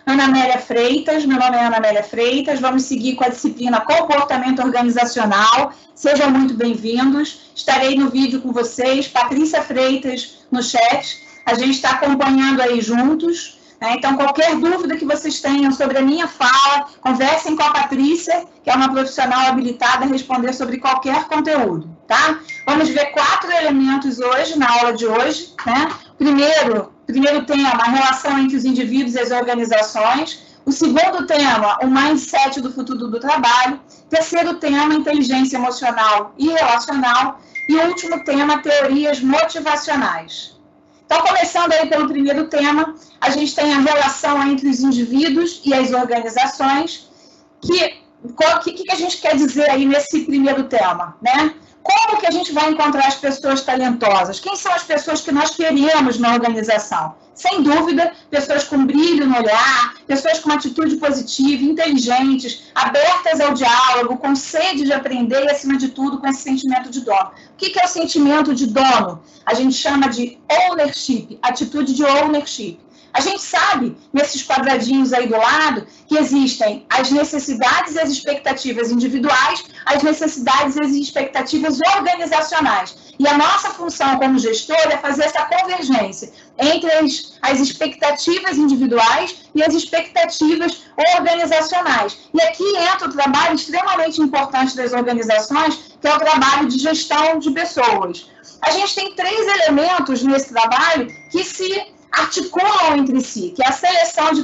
Ana Amélia Freitas, meu nome é Ana Amélia Freitas, vamos seguir com a disciplina Comportamento Organizacional, sejam muito bem-vindos, estarei no vídeo com vocês, Patrícia Freitas no chat, a gente está acompanhando aí juntos, né? Então qualquer dúvida que vocês tenham sobre a minha fala, conversem com a Patrícia, que é uma profissional habilitada a responder sobre qualquer conteúdo, tá? Vamos ver 4 elementos hoje, na aula de hoje, né? Primeiro tema, a relação entre os indivíduos e as organizações. O segundo tema, o mindset do futuro do trabalho. Terceiro tema, inteligência emocional e relacional. E o último tema, teorias motivacionais. Então, começando aí pelo primeiro tema, a gente tem a relação entre os indivíduos e as organizações. O que a gente quer dizer aí nesse primeiro tema, né? Como que a gente vai encontrar as pessoas talentosas? Quem são as pessoas que nós queremos na organização? Sem dúvida, pessoas com brilho no olhar, pessoas com uma atitude positiva, inteligentes, abertas ao diálogo, com sede de aprender e, acima de tudo, com esse sentimento de dono. O que é o sentimento de dono? A gente chama de ownership, atitude de ownership. A gente sabe, nesses quadradinhos aí do lado, que existem as necessidades e as expectativas individuais, as necessidades e as expectativas organizacionais. E a nossa função como gestor é fazer essa convergência entre as expectativas individuais e as expectativas organizacionais. E aqui entra o trabalho extremamente importante das organizações, que é o trabalho de gestão de pessoas. A gente tem 3 elementos nesse trabalho que se articulam entre si, que é a seleção de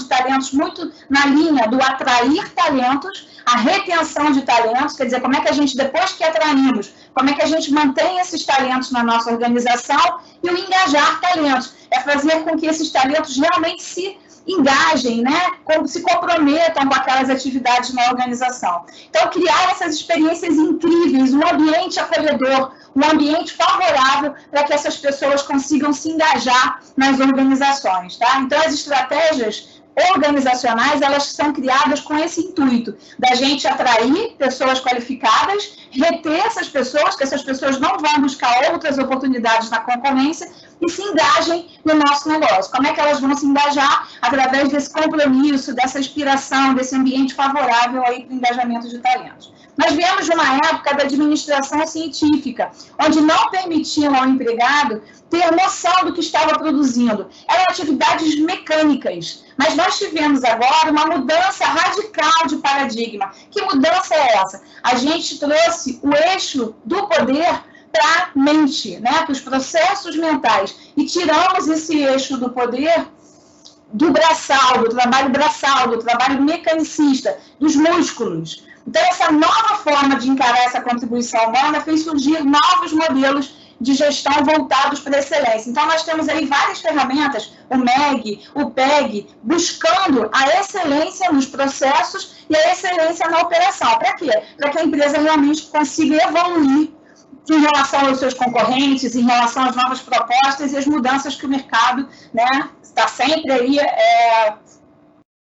talentos muito na linha do atrair talentos, a retenção de talentos, quer dizer, como é que a gente, depois que atraímos, como é que a gente mantém esses talentos na nossa organização, e o engajar talentos, é fazer com que esses talentos realmente se engajem, né, se comprometam com aquelas atividades na organização. Então, criar essas experiências incríveis, um ambiente acolhedor, um ambiente favorável para que essas pessoas consigam se engajar nas organizações, tá? Então, as estratégias organizacionais, elas são criadas com esse intuito, da gente atrair pessoas qualificadas, reter essas pessoas, que essas pessoas não vão buscar outras oportunidades na concorrência e se engajem no nosso negócio. Como é que elas vão se engajar? Através desse compromisso, dessa inspiração, desse ambiente favorável aí para o engajamento de talentos. Nós viemos de uma época da administração científica, onde não permitiam ao empregado ter noção do que estava produzindo. Eram atividades mecânicas. Mas nós tivemos agora uma mudança radical de paradigma. Que mudança é essa? A gente trouxe o eixo do poder para a mente, né? Para os processos mentais. E tiramos esse eixo do poder do braçal, do trabalho mecanicista, dos músculos. Então, essa nova forma de encarar essa contribuição humana fez surgir novos modelos de gestão voltados para a excelência. Então, nós temos aí várias ferramentas, o MEG, o PEG, buscando a excelência nos processos e a excelência na operação. Para quê? Para que a empresa realmente consiga evoluir em relação aos seus concorrentes, em relação às novas propostas e as mudanças que o mercado, né, está sempre aí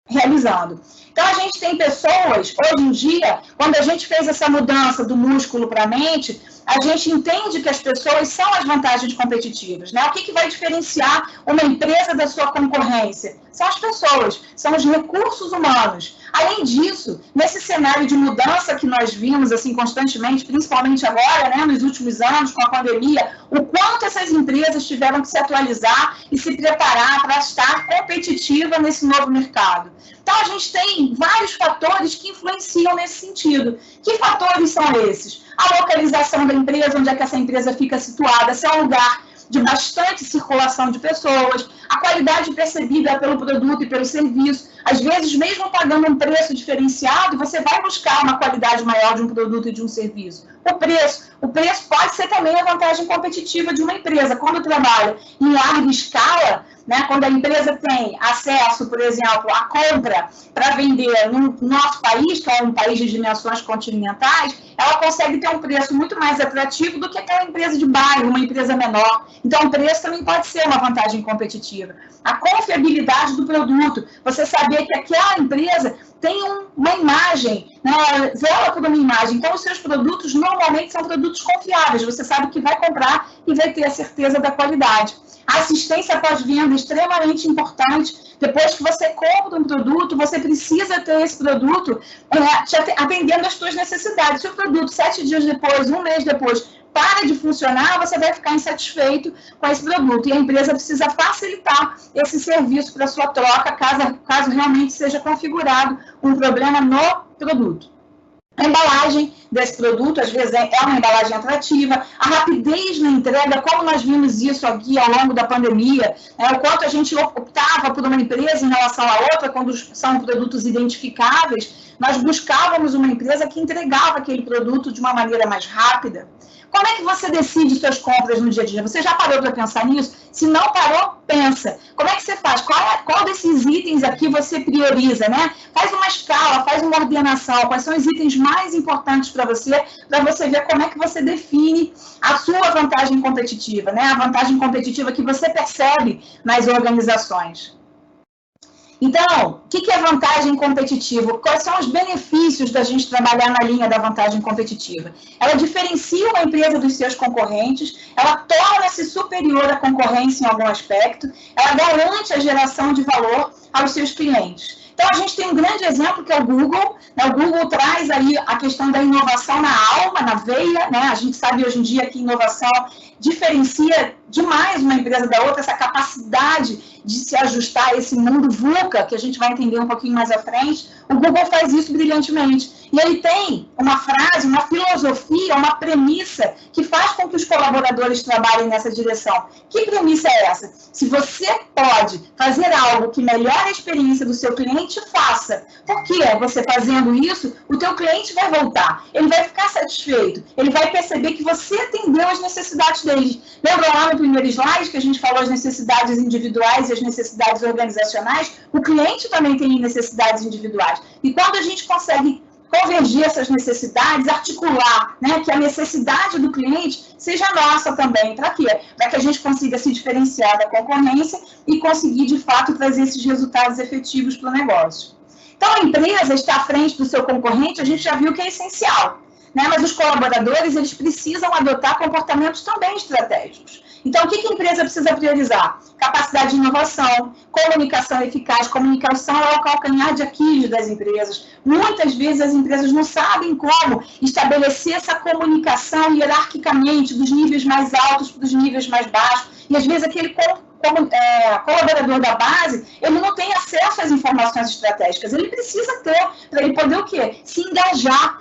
realizando. Então, a gente tem pessoas, hoje em dia, quando a gente fez essa mudança do músculo para a mente, a gente entende que as pessoas são as vantagens competitivas, né? O que vai diferenciar uma empresa da sua concorrência? São as pessoas, são os recursos humanos. Além disso, nesse cenário de mudança que nós vimos assim constantemente, principalmente agora, né, nos últimos anos, com a pandemia, o quanto essas empresas tiveram que se atualizar e se preparar para estar competitiva nesse novo mercado. Então, a gente tem vários fatores que influenciam nesse sentido. Que fatores são esses? A localização da empresa, onde é que essa empresa fica situada, se é um lugar de bastante circulação de pessoas, a qualidade percebida pelo produto e pelo serviço. Às vezes, mesmo pagando um preço diferenciado, você vai buscar uma qualidade maior de um produto e de um serviço. O preço pode ser também a vantagem competitiva de uma empresa. Quando trabalha em larga escala, né, quando a empresa tem acesso, por exemplo, à compra para vender no nosso país, que é um país de dimensões continentais, ela consegue ter um preço muito mais atrativo do que aquela empresa de bairro, uma empresa menor. Então, o preço também pode ser uma vantagem competitiva. A confiabilidade do produto, você saber que aquela empresa tem uma imagem, né, zela por uma imagem. Então, os seus produtos normalmente são produtos confiáveis. Você sabe que vai comprar e vai ter a certeza da qualidade. A assistência pós-venda é extremamente importante Depois que você compra um produto, você precisa ter esse produto atendendo às suas necessidades. Se o produto 7 dias depois, um mês depois, para de funcionar, você vai ficar insatisfeito com esse produto. E a empresa precisa facilitar esse serviço para sua troca, caso realmente seja configurado um problema no produto. A embalagem desse produto, às vezes, é uma embalagem atrativa, a rapidez na entrega, como nós vimos isso aqui ao longo da pandemia, o quanto a gente optava por uma empresa em relação à outra, quando são produtos identificáveis, nós buscávamos uma empresa que entregava aquele produto de uma maneira mais rápida. Como é que você decide suas compras no dia a dia? Você já parou para pensar nisso? Se não parou, pensa. Como é que você faz? Qual desses itens aqui você prioriza, né? Faz uma escala, faz uma ordenação. Quais são os itens mais importantes para você ver como é que você define a sua vantagem competitiva, né? A vantagem competitiva que você percebe nas organizações. Então, o que é vantagem competitiva? Quais são os benefícios da gente trabalhar na linha da vantagem competitiva? Ela diferencia uma empresa dos seus concorrentes, ela torna-se superior à concorrência em algum aspecto, ela garante a geração de valor aos seus clientes. Então, a gente tem um grande exemplo que é o Google. O Google traz aí a questão da inovação na alma, na veia, né? A gente sabe hoje em dia que inovação diferencia demais uma empresa da outra, essa capacidade de se ajustar a esse mundo VUCA, que a gente vai entender um pouquinho mais à frente. O Google faz isso brilhantemente. E ele tem uma frase, uma filosofia, uma premissa que faz com que os colaboradores trabalhem nessa direção. Que premissa é essa? Se você pode fazer algo que melhore a experiência do seu cliente, faça. Porque você fazendo isso, o teu cliente vai voltar. Ele vai ficar satisfeito. Ele vai perceber que você atendeu às necessidades dele. Lembra lá no primeiro slide que a gente falou as necessidades individuais e as necessidades organizacionais? O cliente também tem necessidades individuais. E quando a gente consegue convergir essas necessidades, articular, né, que a necessidade do cliente seja nossa também. Para quê? Para que a gente consiga se diferenciar da concorrência e conseguir, de fato, trazer esses resultados efetivos para o negócio. Então, a empresa estar à frente do seu concorrente, a gente já viu que é essencial, né? Mas os colaboradores, eles precisam adotar comportamentos também estratégicos. Então, o que a empresa precisa priorizar? Capacidade de inovação, comunicação eficaz. Comunicação é o calcanhar de Aquiles das empresas. Muitas vezes as empresas não sabem como estabelecer essa comunicação hierarquicamente, dos níveis mais altos para os níveis mais baixos. E, às vezes, aquele colaborador da base, ele não tem acesso às informações estratégicas. Ele precisa ter, para ele poder o quê? Se engajar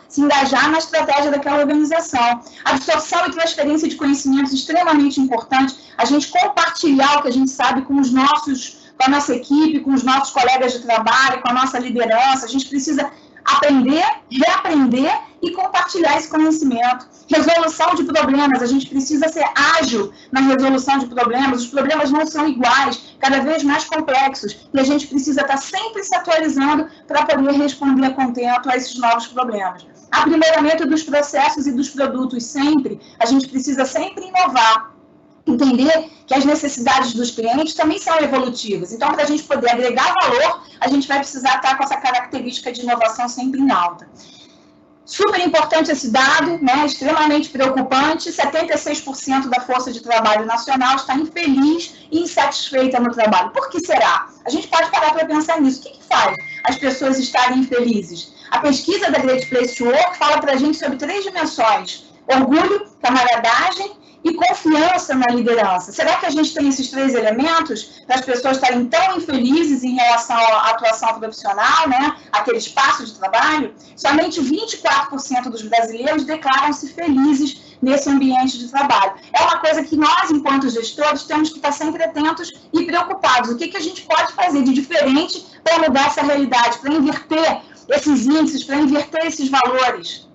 na estratégia daquela organização. Absorção e transferência de conhecimentos extremamente importante. A gente compartilhar o que a gente sabe com a nossa equipe, com os nossos colegas de trabalho, com a nossa liderança. A gente precisa aprender, reaprender e compartilhar esse conhecimento. Resolução de problemas, a gente precisa ser ágil na resolução de problemas. Os problemas não são iguais, cada vez mais complexos, e a gente precisa estar sempre se atualizando para poder responder a contento a esses novos problemas. Aprimoramento dos processos e dos produtos, sempre. A gente precisa sempre inovar. Entender que as necessidades dos clientes também são evolutivas. Então, para a gente poder agregar valor, a gente vai precisar estar com essa característica de inovação sempre em alta. Super importante esse dado, né? Extremamente preocupante. 76% da força de trabalho nacional está infeliz e insatisfeita no trabalho. Por que será? A gente pode parar para pensar nisso. O que faz as pessoas estarem infelizes? A pesquisa da Great Place to Work fala para a gente sobre 3 dimensões: orgulho, camaradagem e confiança na liderança. Será que a gente tem esses 3 elementos para as pessoas estarem tão infelizes em relação à atuação profissional, né? Aquele espaço de trabalho? Somente 24% dos brasileiros declaram-se felizes nesse ambiente de trabalho. É uma coisa que nós, enquanto gestores, temos que estar sempre atentos e preocupados. O que a gente pode fazer de diferente para mudar essa realidade, para inverter esses índices, para inverter esses valores?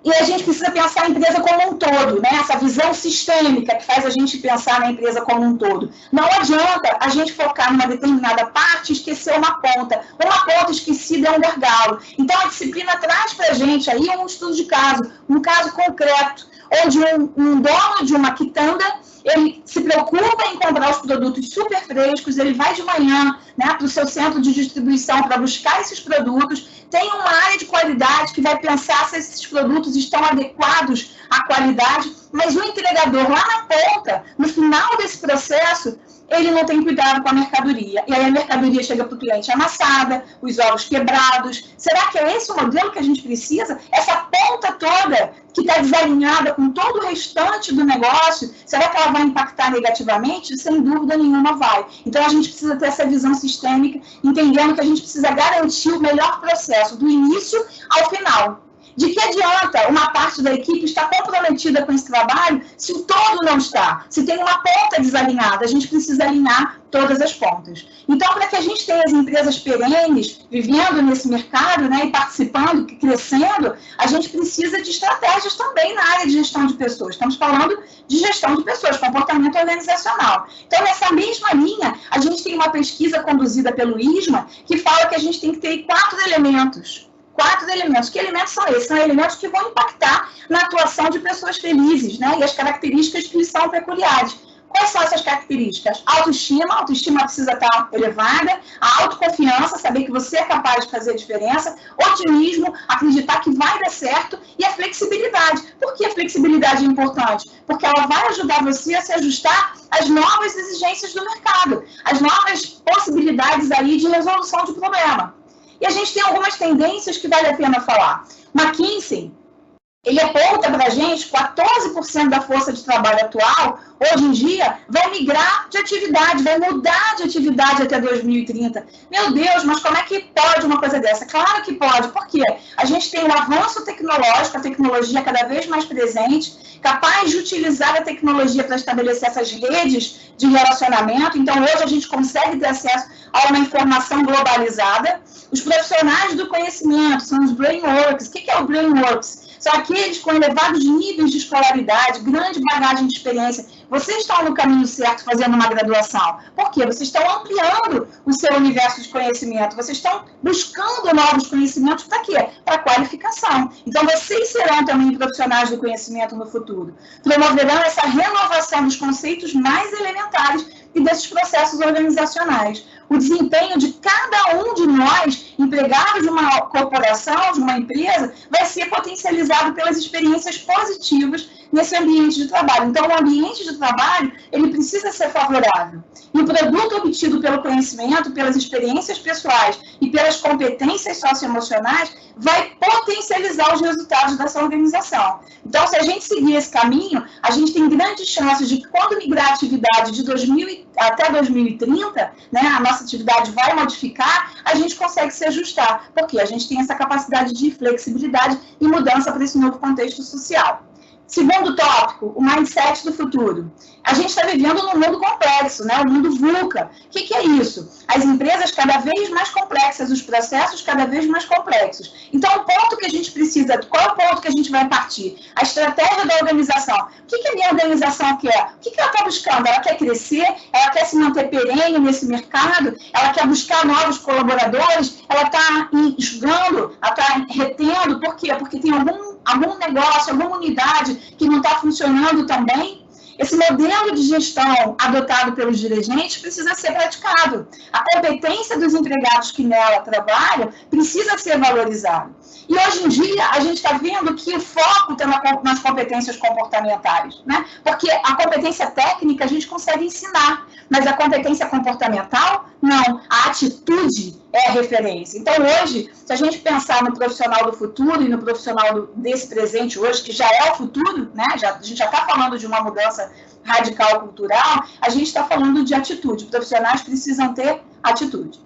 E a gente precisa pensar a empresa como um todo, né? Essa visão sistêmica que faz a gente pensar na empresa como um todo. Não adianta a gente focar numa determinada parte e esquecer uma ponta. Uma ponta esquecida é um gargalo. Então, a disciplina traz para a gente aí um estudo de caso, um caso concreto, onde um dono de uma quitanda, ele se preocupa em comprar os produtos super frescos, ele vai de manhã, né, para o seu centro de distribuição para buscar esses produtos, tem uma área de qualidade que vai pensar se esses produtos estão adequados à qualidade, mas o entregador lá na ponta, no final desse processo, ele não tem cuidado com a mercadoria. E aí a mercadoria chega para o cliente amassada, os ovos quebrados. Será que é esse o modelo que a gente precisa? Essa ponta toda que está desalinhada com todo o restante do negócio, será que ela vai impactar negativamente? Sem dúvida nenhuma vai. Então a gente precisa ter essa visão sistêmica, entendendo que a gente precisa garantir o melhor processo, do início ao final. De que adianta uma parte da equipe estar comprometida com esse trabalho se o todo não está? Se tem uma ponta desalinhada, a gente precisa alinhar todas as pontas. Então, para que a gente tenha as empresas perenes vivendo nesse mercado, né, e participando, crescendo, a gente precisa de estratégias também na área de gestão de pessoas. Estamos falando de gestão de pessoas, comportamento organizacional. Então, nessa mesma linha, a gente tem uma pesquisa conduzida pelo ISMA que fala que a gente tem que ter 4 elementos. 4 elementos. Que elementos são esses? São elementos que vão impactar na atuação de pessoas felizes, né? E as características que lhes são peculiares. Quais são essas características? Autoestima, a autoestima precisa estar elevada, a autoconfiança, saber que você é capaz de fazer a diferença, otimismo, acreditar que vai dar certo, e a flexibilidade. Por que a flexibilidade é importante? Porque ela vai ajudar você a se ajustar às novas exigências do mercado, às novas possibilidades aí de resolução de problema. E a gente tem algumas tendências que vale a pena falar. McKinsey, ele aponta para a gente 14% da força de trabalho atual, hoje em dia, vai migrar de atividade, vai mudar de atividade até 2030. Meu Deus, mas como é que pode uma coisa dessa? Claro que pode, por quê? A gente tem um avanço tecnológico, a tecnologia cada vez mais presente, capaz de utilizar a tecnologia para estabelecer essas redes de relacionamento. Então, hoje a gente consegue ter acesso a uma informação globalizada. Os profissionais do conhecimento são os brainworks. O que é o brainworks? São aqueles com elevados níveis de escolaridade, grande bagagem de experiência. Vocês estão no caminho certo fazendo uma graduação. Por quê? Vocês estão ampliando o seu universo de conhecimento. Vocês estão buscando novos conhecimentos para quê? Para qualificação. Então, vocês serão também profissionais do conhecimento no futuro. Promoverão essa renovação dos conceitos mais elementares e desses processos organizacionais. O desempenho de cada um de nós, empregados de uma corporação, de uma empresa, vai ser potencializado pelas experiências positivas nesse ambiente de trabalho. Então, o ambiente de trabalho, ele precisa ser favorável. E o produto obtido pelo conhecimento, pelas experiências pessoais e pelas competências socioemocionais, vai potencializar os resultados dessa organização. Então, se a gente seguir esse caminho, a gente tem grandes chances de que, quando migrar a atividade de até 2030, né, a nossa atividade vai modificar, a gente consegue se ajustar, porque a gente tem essa capacidade de flexibilidade e mudança para esse novo contexto social. Segundo tópico, o mindset do futuro. A gente está vivendo num mundo complexo, né? O mundo VUCA. O que é isso? As empresas cada vez mais complexas, os processos cada vez mais complexos. Então, o ponto que a gente precisa, qual é o ponto que a gente vai partir? A estratégia da organização. O que a minha organização quer? O que ela está buscando? Ela quer crescer? Ela quer se manter perene nesse mercado? Ela quer buscar novos colaboradores? Ela está enxugando? Ela está retendo? Por quê? Porque tem algum negócio, alguma unidade que não está funcionando tão bem. Esse modelo de gestão adotado pelos dirigentes precisa ser praticado. A competência dos empregados que nela trabalham precisa ser valorizada. E hoje em dia, a gente está vendo que o foco está nas competências comportamentais, né? Porque a competência técnica a gente consegue ensinar, mas a competência comportamental, não. A atitude é a referência. Então, hoje, se a gente pensar no profissional do futuro e no profissional desse presente hoje, que já é o futuro, né? A gente já está falando de uma mudança radical cultural, a gente está falando de atitude. Profissionais precisam ter atitude.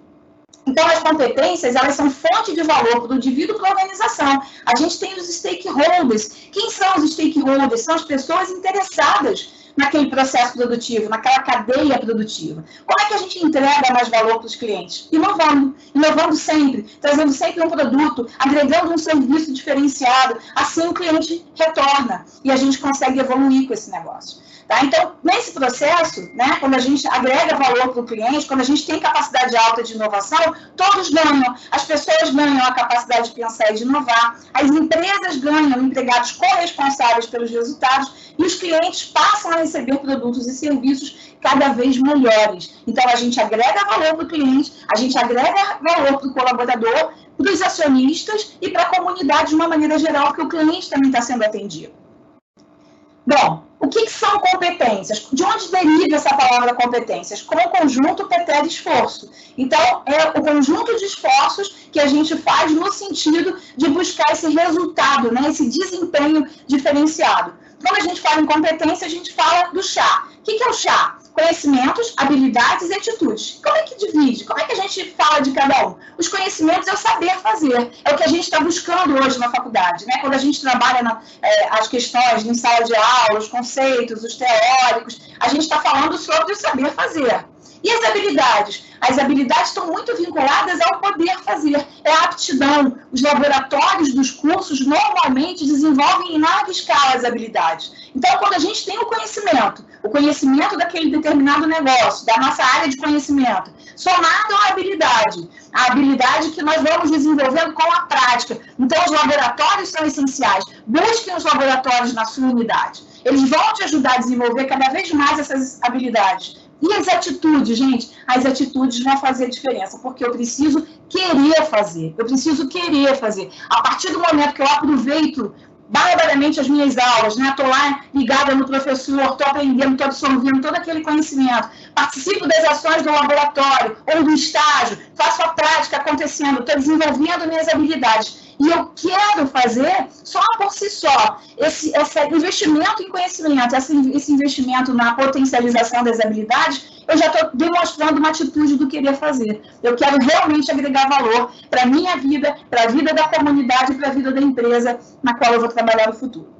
Então, as competências, elas são fonte de valor para o indivíduo e para a organização. A gente tem os stakeholders. Quem são os stakeholders? São as pessoas interessadas naquele processo produtivo, naquela cadeia produtiva. Como é que a gente entrega mais valor para os clientes? Inovando sempre, trazendo sempre um produto, agregando um serviço diferenciado, assim o cliente retorna e a gente consegue evoluir com esse negócio. Tá? Então, nesse processo, né, quando a gente agrega valor para o cliente, quando a gente tem capacidade alta de inovação, todos ganham. As pessoas ganham a capacidade de pensar e de inovar, as empresas ganham empregados corresponsáveis pelos resultados e os clientes passam a receber produtos e serviços cada vez melhores. Então, a gente agrega valor para o cliente, a gente agrega valor para o colaborador, para os acionistas e para a comunidade de uma maneira geral, porque o cliente também está sendo atendido. Bom, o que são competências? De onde deriva essa palavra competências? Com o conjunto pretérito esforço. Então, é o conjunto de esforços que a gente faz no sentido de buscar esse resultado, né? Esse desempenho diferenciado. Quando a gente fala em competência, a gente fala do chá. O que é o chá? Conhecimentos, habilidades e atitudes. Como é que divide? Como é que a gente fala de cada um? Os conhecimentos é o saber fazer. É o que a gente está buscando hoje na faculdade, né? Quando a gente trabalha as questões em sala de aula, os conceitos, os teóricos, a gente está falando sobre o saber fazer. E as habilidades? As habilidades estão muito vinculadas ao poder fazer. É a aptidão. Os laboratórios dos cursos normalmente desenvolvem em larga escala as habilidades. Então, quando a gente tem o conhecimento daquele determinado negócio, da nossa área de conhecimento, somado à a habilidade que nós vamos desenvolvendo com a prática. Então, os laboratórios são essenciais. Busquem os laboratórios na sua unidade. Eles vão te ajudar a desenvolver cada vez mais essas habilidades. E as atitudes, gente? As atitudes vão fazer diferença, porque eu preciso querer fazer. A partir do momento que eu aproveito barbaramente as minhas aulas, né? Estou lá ligada no professor, estou aprendendo, estou absorvendo todo aquele conhecimento, participo das ações do laboratório ou do estágio, faço a prática acontecendo, estou desenvolvendo minhas habilidades. E eu quero fazer só por si só. Esse investimento em conhecimento, esse investimento na potencialização das habilidades, eu já estou demonstrando uma atitude do querer fazer. Eu quero realmente agregar valor para a minha vida, para a vida da comunidade, para a vida da empresa na qual eu vou trabalhar no futuro.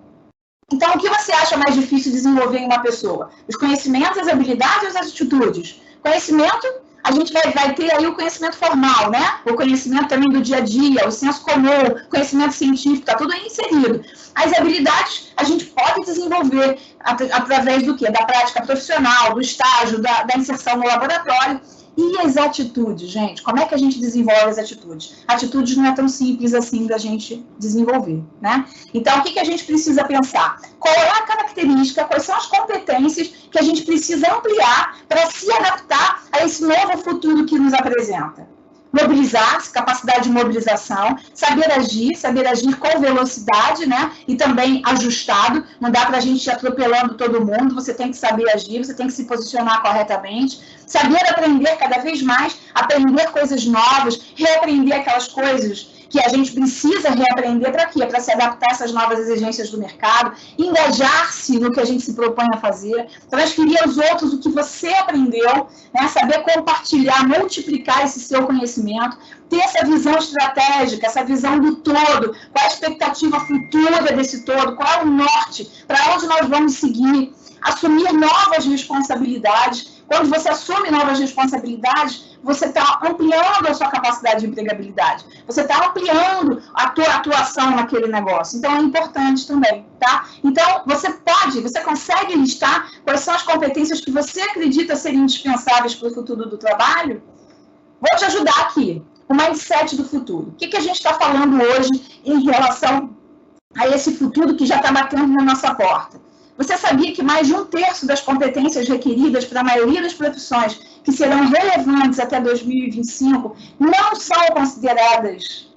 Então, o que você acha mais difícil de desenvolver em uma pessoa? Os conhecimentos, as habilidades ou as atitudes? Conhecimento, a gente vai ter aí o conhecimento formal, né? O conhecimento também do dia a dia, o senso comum, conhecimento científico, está tudo aí inserido. As habilidades a gente pode desenvolver através do quê? Da prática profissional, do estágio, da inserção no laboratório. E as atitudes, gente? Como é que a gente desenvolve as atitudes? Atitudes não é tão simples assim da gente desenvolver, né? Então, o que a gente precisa pensar? Qual é a característica, quais são as competências que a gente precisa ampliar para se adaptar a esse novo futuro que nos apresenta? Mobilizar-se, capacidade de mobilização, saber agir com velocidade, né? E também ajustado. Não dá para a gente ir atropelando todo mundo, você tem que saber agir, você tem que se posicionar corretamente. Saber aprender cada vez mais, aprender coisas novas, reaprender aquelas coisas que a gente precisa reaprender para quê? Para se adaptar a essas novas exigências do mercado, engajar-se no que a gente se propõe a fazer, transferir aos outros o que você aprendeu, né? Saber compartilhar, multiplicar esse seu conhecimento, ter essa visão estratégica, essa visão do todo, qual a expectativa futura desse todo, qual é o norte, para onde nós vamos seguir, assumir novas responsabilidades. Quando você assume novas responsabilidades, você está ampliando a sua capacidade de empregabilidade. Você está ampliando a tua atuação naquele negócio. Então, é importante também, tá? Então, você consegue listar quais são as competências que você acredita serem indispensáveis para o futuro do trabalho? Vou te ajudar aqui. O mindset do futuro. O que a gente está falando hoje em relação a esse futuro que já está batendo na nossa porta? Você sabia que mais de 1/3 das competências requeridas para a maioria das profissões que serão relevantes até 2025 não são consideradas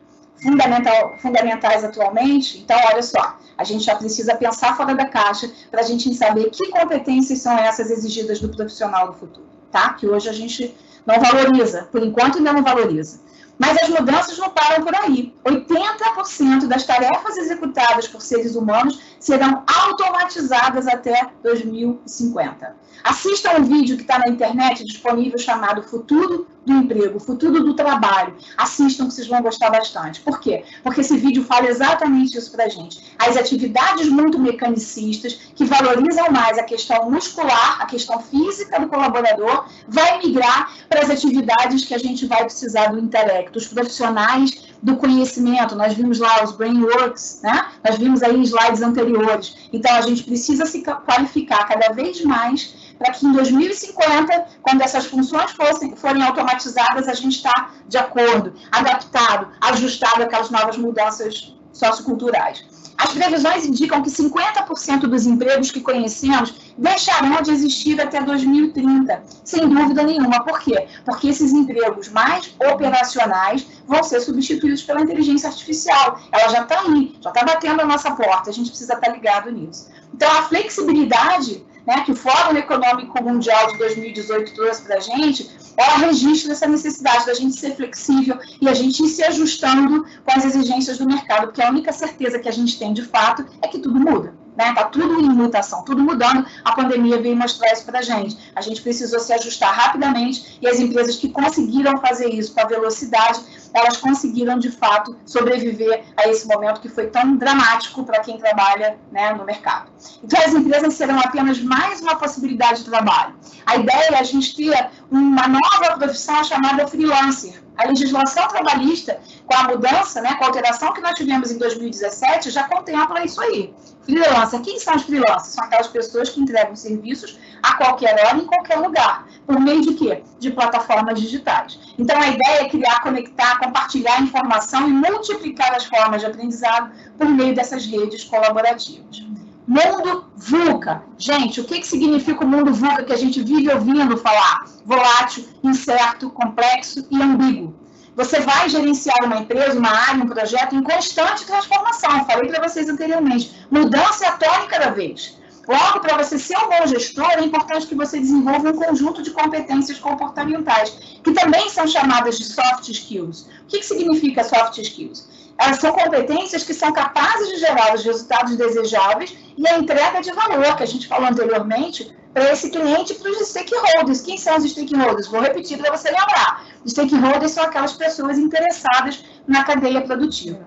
fundamentais atualmente? Então, olha só, a gente já precisa pensar fora da caixa para a gente saber que competências são essas exigidas do profissional do futuro, tá? Que hoje a gente não valoriza, por enquanto ainda não valoriza. Mas as mudanças não param por aí. 80% das tarefas executadas por seres humanos serão automatizadas até 2050. Assistam um vídeo que está na internet disponível chamado Futuro do Emprego, Futuro do Trabalho. Assistam que vocês vão gostar bastante. Por quê? Porque esse vídeo fala exatamente isso para a gente. As atividades muito mecanicistas, que valorizam mais a questão muscular, a questão física do colaborador, vai migrar para as atividades que a gente vai precisar do intelecto, os profissionais do conhecimento. Nós vimos lá os brainworks, né? Nós vimos aí em slides anteriores. Então, a gente precisa se qualificar cada vez mais para que em 2050, quando essas funções forem automatizadas, a gente está de acordo, adaptado, ajustado àquelas novas mudanças socioculturais. As previsões indicam que 50% dos empregos que conhecemos deixarão de existir até 2030, sem dúvida nenhuma. Por quê? Porque esses empregos mais operacionais vão ser substituídos pela inteligência artificial. Ela já está aí, já está batendo a nossa porta, a gente precisa estar ligado nisso. Então, a flexibilidade, né, que o Fórum Econômico Mundial de 2018 trouxe para a gente, ela registra essa necessidade da gente ser flexível e a gente ir se ajustando com as exigências do mercado, porque a única certeza que a gente tem, de fato, é que tudo muda. Está tudo em mutação, tudo mudando, a pandemia veio mostrar isso para a gente precisou se ajustar rapidamente e as empresas que conseguiram fazer isso com a velocidade, elas conseguiram de fato sobreviver a esse momento que foi tão dramático para quem trabalha, né, no mercado. Então as empresas serão apenas mais uma possibilidade de trabalho. A ideia é a gente ter uma nova profissão chamada freelancer. A legislação trabalhista, com a mudança, né, com a alteração que nós tivemos em 2017, já contempla isso aí. Freelancer, quem são os freelancers? São aquelas pessoas que entregam serviços a qualquer hora, em qualquer lugar. Por meio de quê? De plataformas digitais. Então, a ideia é criar, conectar, compartilhar informação e multiplicar as formas de aprendizado por meio dessas redes colaborativas. Mundo VUCA. Gente, o que significa o mundo VUCA que a gente vive ouvindo falar? Volátil, incerto, complexo e ambíguo. Você vai gerenciar uma empresa, uma área, um projeto em constante transformação. Falei para vocês anteriormente. Mudança é a tônica da vez. Logo, para você ser um bom gestor, é importante que você desenvolva um conjunto de competências comportamentais, que também são chamadas de soft skills. O que significa soft skills? Elas são competências que são capazes de gerar os resultados desejáveis e a entrega de valor, que a gente falou anteriormente, para esse cliente e para os stakeholders. Quem são os stakeholders? Vou repetir para você lembrar. Os stakeholders são aquelas pessoas interessadas na cadeia produtiva.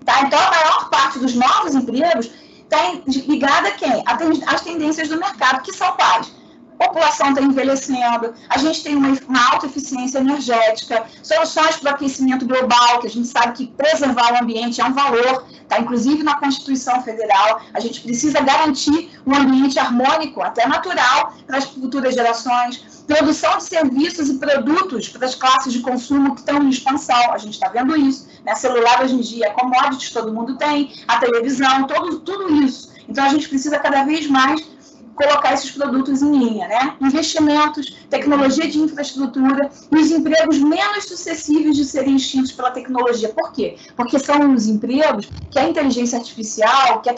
Tá? Então, a maior parte dos novos empregos está ligada a quem? As tendências do mercado, que são quais? A população está envelhecendo, a gente tem uma alta eficiência energética, soluções para o aquecimento global, que a gente sabe que preservar o ambiente é um valor, tá? Inclusive na Constituição Federal, a gente precisa garantir um ambiente harmônico, até natural, para as futuras gerações, produção de serviços e produtos para as classes de consumo que estão em expansão, a gente está vendo isso, né? Celular hoje em dia é commodities, todo mundo tem, a televisão, tudo isso. Então a gente precisa cada vez mais colocar esses produtos em linha, né? Investimentos, tecnologia de infraestrutura e os empregos menos suscetíveis de serem extintos pela tecnologia. Por quê? Porque são os empregos que a inteligência artificial, que a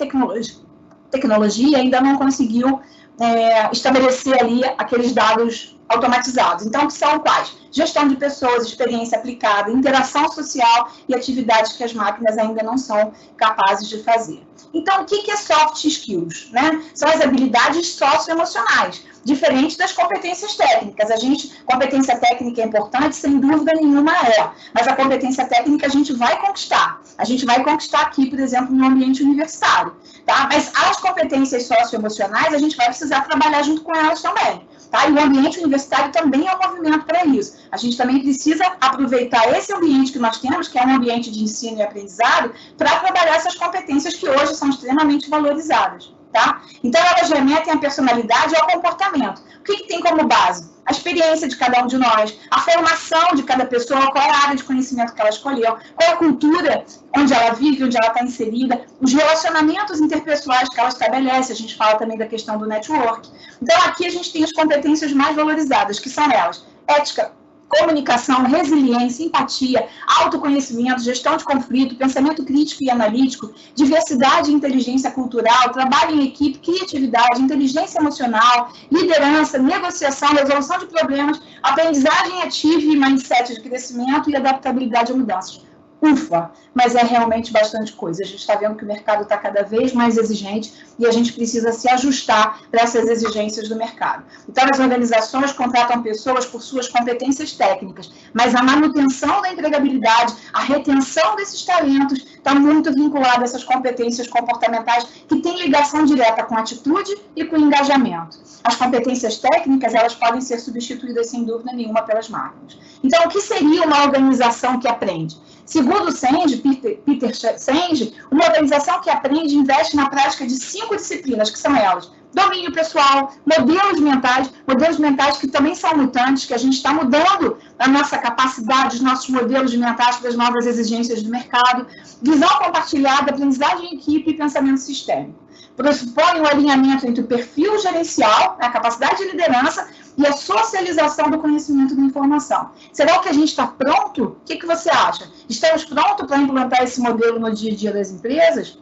tecnologia ainda não conseguiu estabelecer ali aqueles dados automatizados. Então, que são quais? Gestão de pessoas, experiência aplicada, interação social e atividades que as máquinas ainda não são capazes de fazer. Então, o que é soft skills? Né? São as habilidades socioemocionais, diferente das competências técnicas. Competência técnica é importante, sem dúvida nenhuma mas a competência técnica a gente vai conquistar. A gente vai conquistar aqui, por exemplo, no ambiente universitário. Tá? Mas as competências socioemocionais, a gente vai precisar trabalhar junto com elas também. Tá? E o ambiente universitário também é um movimento para isso. A gente também precisa aproveitar esse ambiente que nós temos, que é um ambiente de ensino e aprendizado, para trabalhar essas competências que hoje são extremamente valorizadas. Tá? Então, elas remetem à personalidade e ao comportamento. O que tem como base? A experiência de cada um de nós, a formação de cada pessoa, qual é a área de conhecimento que ela escolheu, qual é a cultura onde ela vive, onde ela está inserida, os relacionamentos interpessoais que ela estabelece, a gente fala também da questão do network. Então, aqui a gente tem as competências mais valorizadas, que são elas: ética, comunicação, resiliência, empatia, autoconhecimento, gestão de conflito, pensamento crítico e analítico, diversidade e inteligência cultural, trabalho em equipe, criatividade, inteligência emocional, liderança, negociação, resolução de problemas, aprendizagem ativa e mindset de crescimento e adaptabilidade a mudanças. Ufa, mas é realmente bastante coisa. A gente está vendo que o mercado está cada vez mais exigente e a gente precisa se ajustar para essas exigências do mercado. Então, as organizações contratam pessoas por suas competências técnicas, mas a manutenção da empregabilidade, a retenção desses talentos está muito vinculada a essas competências comportamentais que têm ligação direta com atitude e com engajamento. As competências técnicas, elas podem ser substituídas, sem dúvida nenhuma, pelas máquinas. Então, o que seria uma organização que aprende? Segundo o Senge, Peter Senge, uma organização que aprende investe na prática de 5 disciplinas, que são elas: domínio pessoal, modelos mentais que também são mutantes, que a gente está mudando a nossa capacidade, os nossos modelos mentais para as novas exigências do mercado, visão compartilhada, aprendizagem em equipe e pensamento sistêmico. Pressupõe o alinhamento entre o perfil gerencial, a capacidade de liderança e a socialização do conhecimento da informação. Será que a gente está pronto? O que você acha? Estamos prontos para implantar esse modelo no dia a dia das empresas?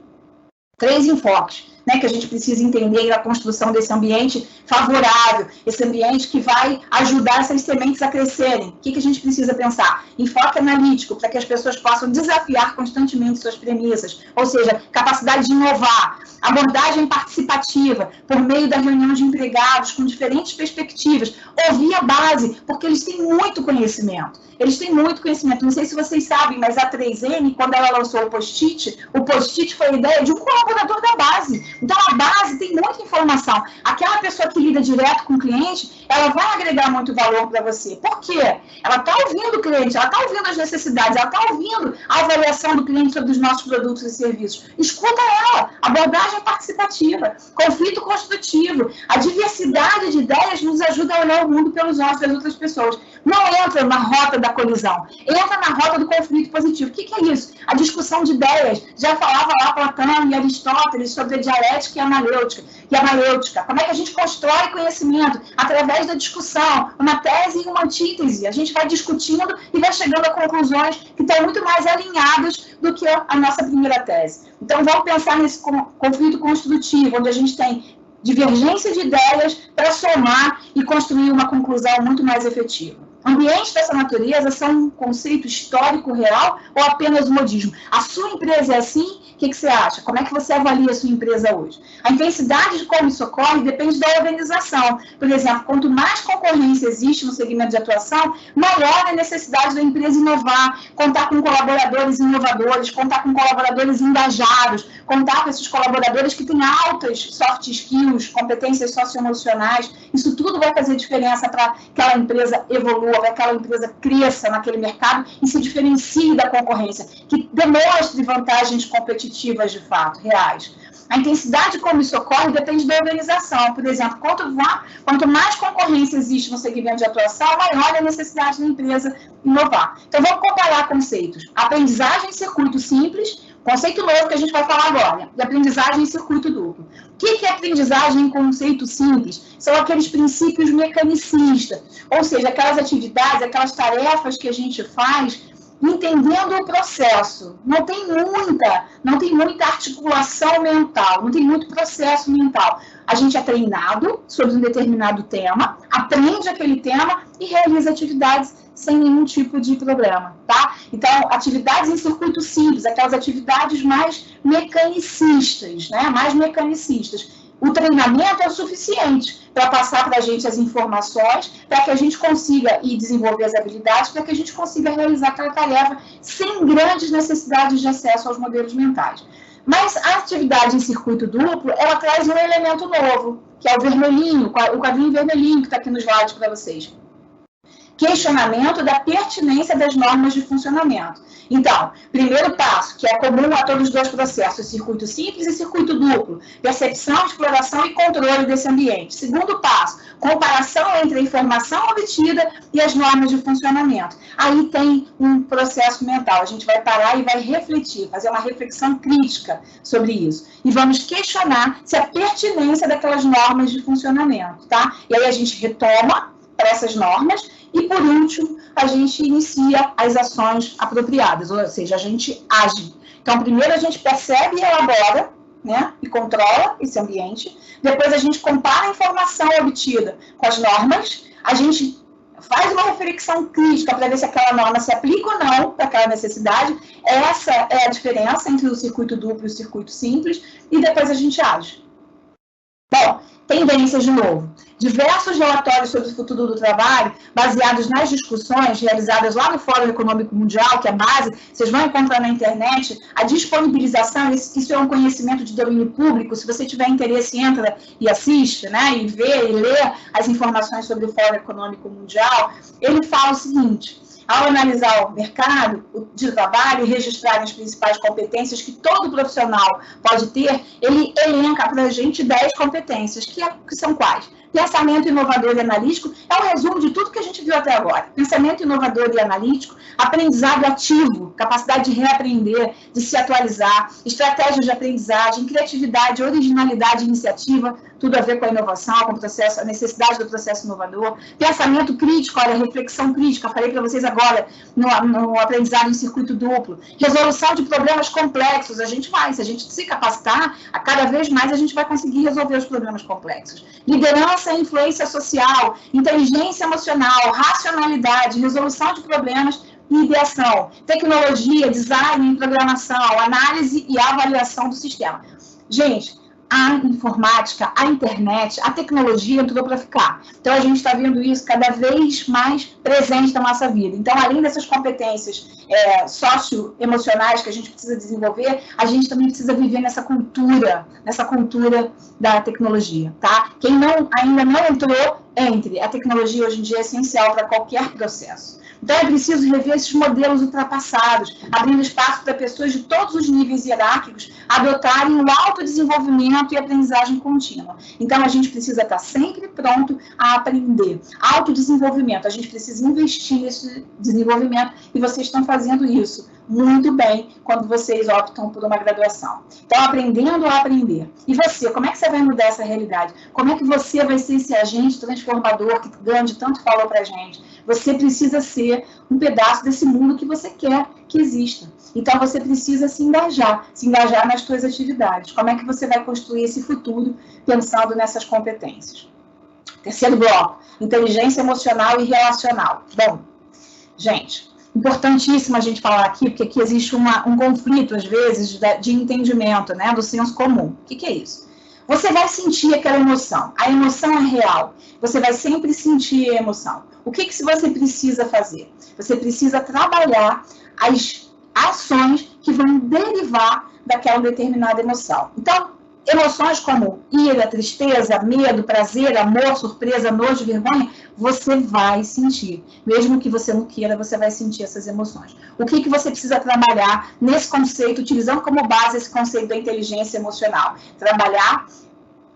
3 enfoques: né, que a gente precisa entender na construção desse ambiente favorável, esse ambiente que vai ajudar essas sementes a crescerem. O que a gente precisa pensar? Enfoque analítico, para que as pessoas possam desafiar constantemente suas premissas, ou seja, capacidade de inovar, abordagem participativa, por meio da reunião de empregados com diferentes perspectivas, ouvir a base, porque eles têm muito conhecimento. Eles têm muito conhecimento. Não sei se vocês sabem, mas a 3M, quando ela lançou o post-it foi a ideia de um colaborador da base. Então, a base tem muita informação. Aquela pessoa que lida direto com o cliente, ela vai agregar muito valor para você. Por quê? Ela está ouvindo o cliente, ela está ouvindo as necessidades, ela está ouvindo a avaliação do cliente sobre os nossos produtos e serviços. Escuta ela. Abordagem participativa, conflito construtivo. A diversidade de ideias nos ajuda a olhar o mundo pelos olhos das outras pessoas. Não entra na rota da colisão, entra na rota do conflito positivo. O que é isso? A discussão de ideias. Já falava lá Platão e Aristóteles sobre a dialética e a maléutica. Como é que a gente constrói conhecimento? Através da discussão, uma tese e uma antítese. A gente vai discutindo e vai chegando a conclusões que estão muito mais alinhadas do que a nossa primeira tese. Então, vamos pensar nesse conflito construtivo, onde a gente tem divergência de ideias para somar e construir uma conclusão muito mais efetiva. Ambientes dessa natureza são um conceito histórico real ou apenas um modismo? A sua empresa é assim? O que você acha? Como é que você avalia a sua empresa hoje? A intensidade de como isso ocorre depende da organização. Por exemplo, quanto mais concorrência existe no segmento de atuação, maior é a necessidade da empresa inovar, contar com colaboradores inovadores, contar com colaboradores engajados, contar com esses colaboradores que têm altas soft skills, competências socioemocionais. Isso tudo vai fazer diferença para que aquela empresa evolua, para que aquela empresa cresça naquele mercado e se diferencie da concorrência, que demonstre vantagens competitivas de fato, reais. A intensidade como isso ocorre depende da organização. Por exemplo, quanto mais concorrência existe no segmento de atuação, maior é a necessidade da empresa inovar. Então, vamos comparar conceitos. Aprendizagem em circuito simples, conceito novo que a gente vai falar agora, e aprendizagem em circuito duplo. O que é aprendizagem em conceito simples? São aqueles princípios mecanicistas, ou seja, aquelas atividades, aquelas tarefas que a gente faz entendendo o processo. Não tem muita articulação mental, não tem muito processo mental. A gente é treinado sobre um determinado tema, aprende aquele tema e realiza atividades sem nenhum tipo de problema, tá? Então, atividades em circuito simples, aquelas atividades mais mecanicistas, né? Mais mecanicistas. O treinamento é o suficiente para passar para a gente as informações, para que a gente consiga desenvolver as habilidades, para que a gente consiga realizar aquela tarefa sem grandes necessidades de acesso aos modelos mentais. Mas a atividade em circuito duplo, ela traz um elemento novo, que é o vermelhinho, o quadrinho vermelhinho que está aqui no slide para vocês. Questionamento da pertinência das normas de funcionamento. Então, primeiro passo, que é comum a todos os dois processos, circuito simples e circuito duplo, percepção, exploração e controle desse ambiente. Segundo passo, comparação entre a informação obtida e as normas de funcionamento. Aí tem um processo mental, a gente vai parar e vai refletir, fazer uma reflexão crítica sobre isso. E vamos questionar se a pertinência daquelas normas de funcionamento, tá? E aí a gente retoma para essas normas e, por último, a gente inicia as ações apropriadas, ou seja, a gente age. Então, primeiro a gente percebe e elabora, né, e controla esse ambiente. Depois a gente compara a informação obtida com as normas, a gente faz uma reflexão crítica para ver se aquela norma se aplica ou não para aquela necessidade. Essa é a diferença entre o circuito duplo e o circuito simples, e depois a gente age. Bom, tendências de novo. Diversos relatórios sobre o futuro do trabalho, baseados nas discussões realizadas lá no Fórum Econômico Mundial, que é a base, vocês vão encontrar na internet, a disponibilização, isso é um conhecimento de domínio público, se você tiver interesse, entra e assiste, né, e vê e lê as informações sobre o Fórum Econômico Mundial. Ele fala o seguinte: ao analisar o mercado de trabalho e registrar as principais competências que todo profissional pode ter, ele elenca para a gente 10 competências, que são quais? Pensamento inovador e analítico é um resumo de tudo que a gente viu até agora. Pensamento inovador e analítico, aprendizado ativo, capacidade de reaprender, de se atualizar, estratégias de aprendizagem, criatividade, originalidade e iniciativa, tudo a ver com a inovação, com o processo, a necessidade do processo inovador. Pensamento crítico, olha, reflexão crítica, falei para vocês agora no aprendizado em circuito duplo. Resolução de problemas complexos, a gente vai, se a gente se capacitar, a cada vez mais a gente vai conseguir resolver os problemas complexos. Liderança e influência social, inteligência emocional, racionalidade, resolução de problemas e ideação, tecnologia, design e programação, análise e avaliação do sistema. Gente, a informática, a internet, a tecnologia entrou para ficar. Então, a gente está vendo isso cada vez mais presente na nossa vida. Então, além dessas competências socioemocionais que a gente precisa desenvolver, a gente também precisa viver nessa cultura da tecnologia, tá? Quem ainda não entrou, entre. A tecnologia hoje em dia é essencial para qualquer processo. Então, é preciso rever esses modelos ultrapassados, abrindo espaço para pessoas de todos os níveis hierárquicos adotarem o autodesenvolvimento e aprendizagem contínua. Então, a gente precisa estar sempre pronto a aprender. Autodesenvolvimento, a gente precisa investir nesse desenvolvimento e vocês estão fazendo isso muito bem quando vocês optam por uma graduação. Então, aprendendo a aprender. E você, como é que você vai mudar essa realidade? Como é que você vai ser esse agente transformador que Gandhi tanto falou para a gente? Você precisa ser um pedaço desse mundo que você quer que exista. Então, você precisa se engajar nas suas atividades. Como é que você vai construir esse futuro pensando nessas competências? Terceiro bloco, inteligência emocional e relacional. Bom, gente, importantíssimo a gente falar aqui, porque aqui existe um conflito, às vezes, de entendimento, né, do senso comum. O que é isso? Você vai sentir aquela emoção. A emoção é real. Você vai sempre sentir a emoção. O que você precisa fazer? Você precisa trabalhar as ações que vão derivar daquela determinada emoção. Então, emoções como ira, tristeza, medo, prazer, amor, surpresa, nojo, vergonha, você vai sentir. Mesmo que você não queira, você vai sentir essas emoções. O que você precisa trabalhar nesse conceito, utilizando como base esse conceito da inteligência emocional? Trabalhar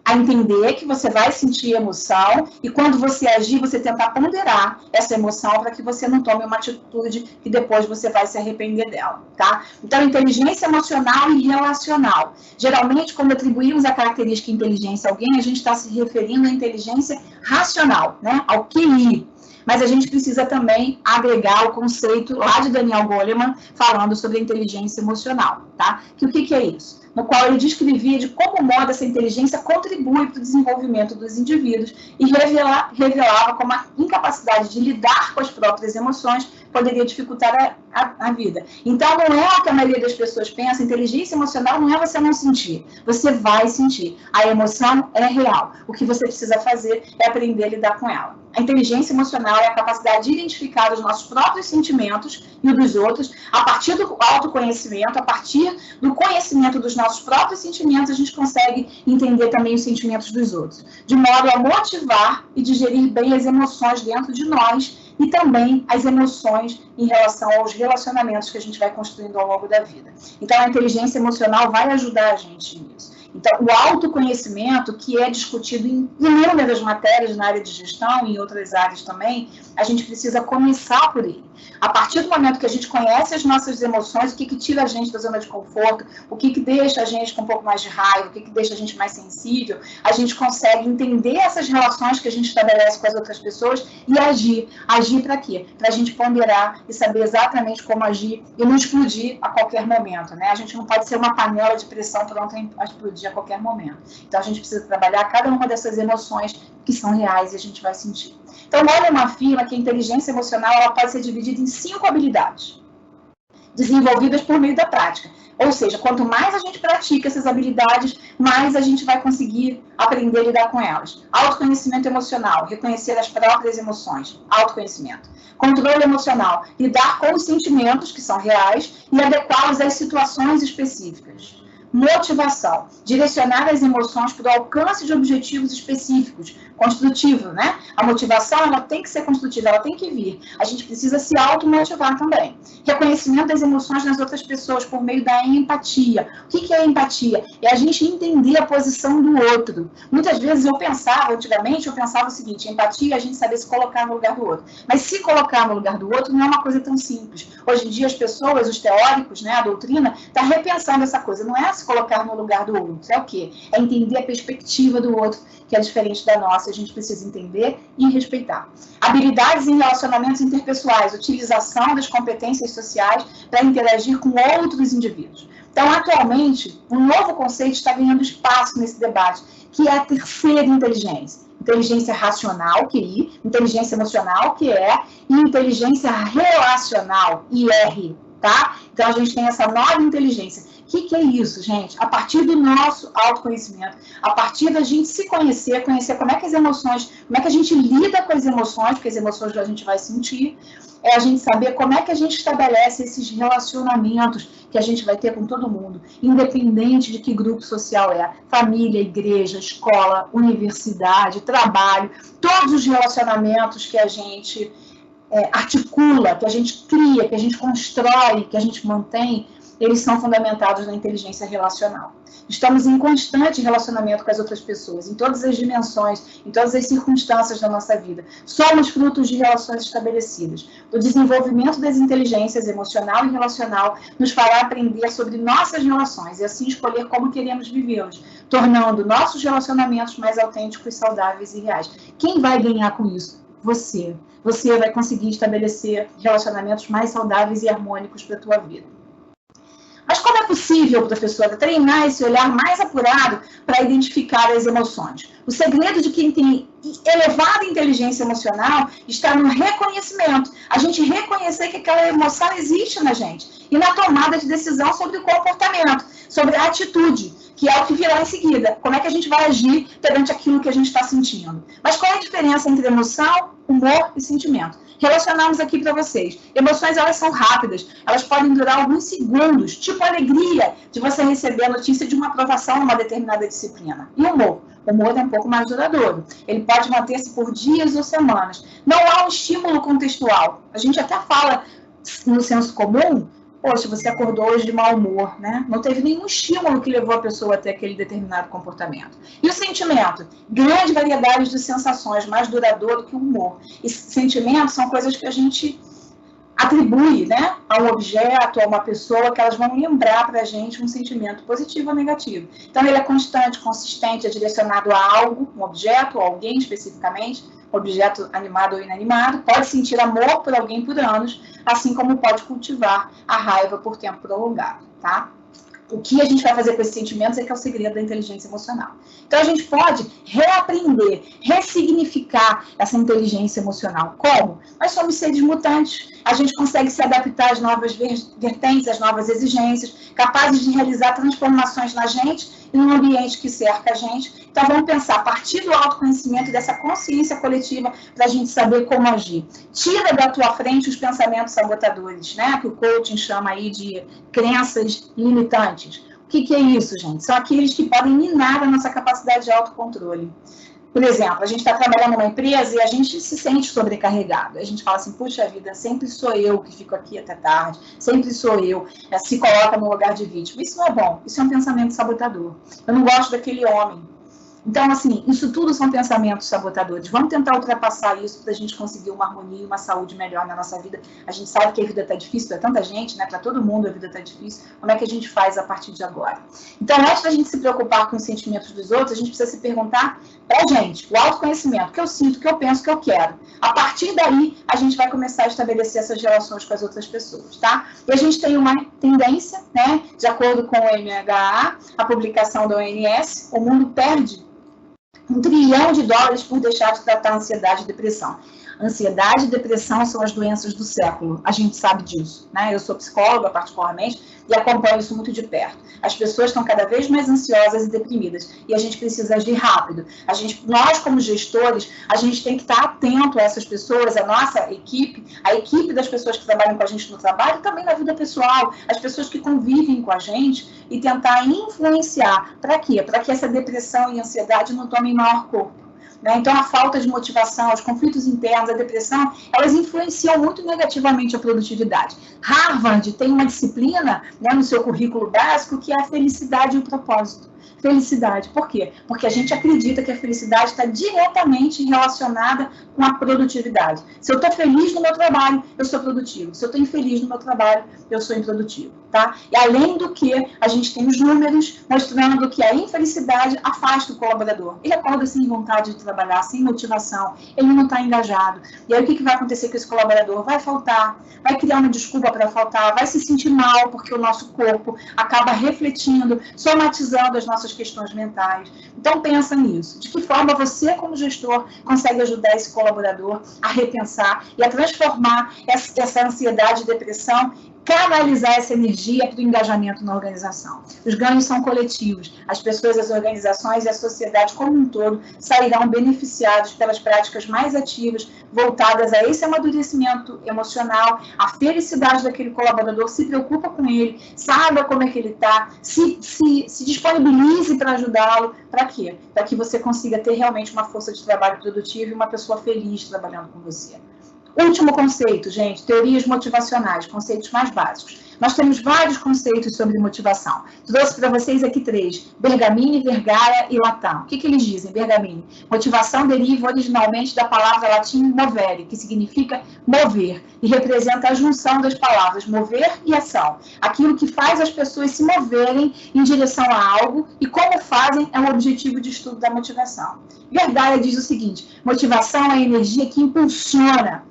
a entender que você vai sentir emoção e quando você agir, você tentar ponderar essa emoção para que você não tome uma atitude que depois você vai se arrepender dela, tá? Então, inteligência emocional e relacional. Geralmente, quando atribuímos a característica inteligência a alguém, a gente está se referindo à inteligência racional, né? Ao QI. Mas a gente precisa também agregar o conceito lá de Daniel Goleman, falando sobre a inteligência emocional, tá? Que o que é isso? No qual ele descrevia de como modo essa inteligência contribui para o desenvolvimento dos indivíduos e revelava como a incapacidade de lidar com as próprias emoções poderia dificultar a vida. Então, não é o que a maioria das pessoas pensa, inteligência emocional não é você não sentir, você vai sentir. A emoção é real. O que você precisa fazer é aprender a lidar com ela. A inteligência emocional é a capacidade de identificar os nossos próprios sentimentos e os dos outros, a partir do autoconhecimento, a partir do conhecimento dos nossos próprios sentimentos, a gente consegue entender também os sentimentos dos outros, de modo a motivar e digerir bem as emoções dentro de nós e também as emoções em relação aos relacionamentos que a gente vai construindo ao longo da vida. Então, a inteligência emocional vai ajudar a gente nisso. Então, o autoconhecimento, que é discutido em inúmeras matérias na área de gestão e em outras áreas também, a gente precisa começar por ele. A partir do momento que a gente conhece as nossas emoções, o que tira a gente da zona de conforto, o que deixa a gente com um pouco mais de raiva, o que deixa a gente mais sensível, a gente consegue entender essas relações que a gente estabelece com as outras pessoas e agir. Agir para quê? Para a gente ponderar e saber exatamente como agir e não explodir a qualquer momento, né? A gente não pode ser uma panela de pressão pronta a explodir a qualquer momento. Então, a gente precisa trabalhar cada uma dessas emoções que são reais e a gente vai sentir. Então, Goleman afirma que a inteligência emocional ela pode ser dividida em 5 habilidades, desenvolvidas por meio da prática. Ou seja, quanto mais a gente pratica essas habilidades, mais a gente vai conseguir aprender a lidar com elas. Autoconhecimento emocional, reconhecer as próprias emoções, autoconhecimento. Controle emocional, lidar com os sentimentos que são reais e adequá-los às situações específicas. motivação, direcionar as emoções para o alcance de objetivos específicos, construtivo, né? A motivação, ela tem que ser construtiva, ela tem que vir. A gente precisa se automotivar também. Reconhecimento das emoções nas outras pessoas por meio da empatia. O que é empatia? É a gente entender a posição do outro. Muitas vezes antigamente eu pensava o seguinte, empatia é a gente saber se colocar no lugar do outro. Mas se colocar no lugar do outro não é uma coisa tão simples. Hoje em dia as pessoas, os teóricos, né, a doutrina, está repensando essa coisa. Não é se colocar no lugar do outro, é o quê? É entender a perspectiva do outro, que é diferente da nossa, a gente precisa entender e respeitar. Habilidades em relacionamentos interpessoais, utilização das competências sociais para interagir com outros indivíduos. Então, atualmente, um novo conceito está ganhando espaço nesse debate, que é a terceira inteligência. Inteligência racional, QI, inteligência emocional, QE, e inteligência relacional, IR, tá? Então, a gente tem essa nova inteligência. O que é isso, gente? A partir do nosso autoconhecimento, a partir da gente se conhecer como é que as emoções, como é que a gente lida com as emoções, porque as emoções a gente vai sentir, é a gente saber como é que a gente estabelece esses relacionamentos que a gente vai ter com todo mundo, independente de que grupo social é, família, igreja, escola, universidade, trabalho, todos os relacionamentos que a gente articula, que a gente cria, que a gente constrói, que a gente mantém, eles são fundamentados na inteligência relacional. Estamos em constante relacionamento com as outras pessoas, em todas as dimensões, em todas as circunstâncias da nossa vida. Somos frutos de relações estabelecidas. O desenvolvimento das inteligências emocional e relacional nos fará aprender sobre nossas relações e assim escolher como queremos vivê-los, tornando nossos relacionamentos mais autênticos, saudáveis e reais. Quem vai ganhar com isso? Você. Você vai conseguir estabelecer relacionamentos mais saudáveis e harmônicos para a tua vida. Mas como é possível, professora, treinar esse olhar mais apurado para identificar as emoções? O segredo de quem tem elevada inteligência emocional está no reconhecimento. A gente reconhecer que aquela emoção existe na gente. E na tomada de decisão sobre o comportamento, sobre a atitude, que é o que virá em seguida. Como é que a gente vai agir perante aquilo que a gente está sentindo? Mas qual é a diferença entre emoção, humor e sentimento? Relacionamos aqui para vocês. Emoções, elas são rápidas, elas podem durar alguns segundos, tipo a alegria de você receber a notícia de uma aprovação numa determinada disciplina. E o humor? O humor é um pouco mais duradouro. Ele pode manter-se por dias ou semanas. Não há um estímulo contextual. A gente até fala no senso comum, poxa, você acordou hoje de mau humor, né? Não teve nenhum estímulo que levou a pessoa até aquele determinado comportamento. E o sentimento? Grande variedade de sensações, mais duradouro que o humor. E sentimentos são coisas que a gente atribui, né, a um objeto, a uma pessoa, que elas vão lembrar para a gente um sentimento positivo ou negativo. Então, ele é constante, consistente, é direcionado a algo, um objeto, ou alguém especificamente, objeto animado ou inanimado, pode sentir amor por alguém por anos, assim como pode cultivar a raiva por tempo prolongado, tá? O que a gente vai fazer com esses sentimentos é que é o segredo da inteligência emocional. Então, a gente pode reaprender, ressignificar essa inteligência emocional. Como? Nós somos seres mutantes. A gente consegue se adaptar às novas vertentes, às novas exigências, capazes de realizar transformações na gente e no ambiente que cerca a gente. Então, vamos pensar a partir do autoconhecimento e dessa consciência coletiva para a gente saber como agir. Tira da tua frente os pensamentos sabotadores, né? Que o coaching chama aí de crenças limitantes. O que é isso, gente? São aqueles que podem minar a nossa capacidade de autocontrole. Por exemplo, a gente está trabalhando numa empresa e a gente se sente sobrecarregado. A gente fala assim, puxa vida, sempre sou eu que fico aqui até tarde, sempre sou eu, se coloca no lugar de vítima. Isso não é bom, isso é um pensamento sabotador. Eu não gosto daquele homem. Então, assim, isso tudo são pensamentos sabotadores. Vamos tentar ultrapassar isso para a gente conseguir uma harmonia e uma saúde melhor na nossa vida. A gente sabe que a vida está difícil para tanta gente, né? Para todo mundo a vida está difícil. Como é que a gente faz a partir de agora? Então, antes da gente se preocupar com os sentimentos dos outros, a gente precisa se perguntar para a gente, o autoconhecimento, o que eu sinto, o que eu penso, o que eu quero. A partir daí, a gente vai começar a estabelecer essas relações com as outras pessoas, tá? E a gente tem uma tendência, né? De acordo com o MHA, a publicação da OMS, o mundo perde $1 trilhão por deixar de tratar ansiedade e depressão. Ansiedade e depressão são as doenças do século, a gente sabe disso, né? Eu sou psicóloga, particularmente, e acompanho isso muito de perto. As pessoas estão cada vez mais ansiosas e deprimidas, e a gente precisa agir rápido. Nós, como gestores, a gente tem que estar atento a essas pessoas, a nossa equipe, a equipe das pessoas que trabalham com a gente no trabalho, e também na vida pessoal, as pessoas que convivem com a gente, e tentar influenciar. Para quê? Para que essa depressão e ansiedade não tomem maior corpo. Então, a falta de motivação, os conflitos internos, a depressão, elas influenciam muito negativamente a produtividade. Harvard tem uma disciplina, né, no seu currículo básico que é a felicidade e o propósito. Felicidade. Por quê? Porque a gente acredita que a felicidade está diretamente relacionada com a produtividade. Se eu estou feliz no meu trabalho, eu sou produtivo. Se eu estou infeliz no meu trabalho, eu sou improdutivo. Tá? E além do que, a gente tem os números mostrando que a infelicidade afasta o colaborador. Ele acorda sem vontade de trabalhar, sem motivação, ele não está engajado. E aí o que vai acontecer com esse colaborador? Vai faltar, vai criar uma desculpa para faltar, vai se sentir mal, porque o nosso corpo acaba refletindo, somatizando as nossas questões mentais. Então pensa nisso. De que forma você, como gestor, consegue ajudar esse colaborador a repensar e a transformar essa ansiedade e depressão, canalizar essa energia para o engajamento na organização. Os ganhos são coletivos. As pessoas, as organizações e a sociedade como um todo sairão beneficiados pelas práticas mais ativas voltadas a esse amadurecimento emocional, a felicidade daquele colaborador, se preocupa com ele, saiba como é que ele está, se disponibilize para ajudá-lo. Para quê? Para que você consiga ter realmente uma força de trabalho produtiva e uma pessoa feliz trabalhando com você. Último conceito, gente, teorias motivacionais, conceitos mais básicos. Nós temos vários conceitos sobre motivação. Trouxe para vocês aqui 3, Bergamini, Vergara e Latam. O que eles dizem, Bergamini? Motivação deriva originalmente da palavra latim movere, que significa mover, e representa a junção das palavras mover e ação. Aquilo que faz as pessoas se moverem em direção a algo e como fazem é o objetivo de estudo da motivação. Vergara diz o seguinte, motivação é a energia que impulsiona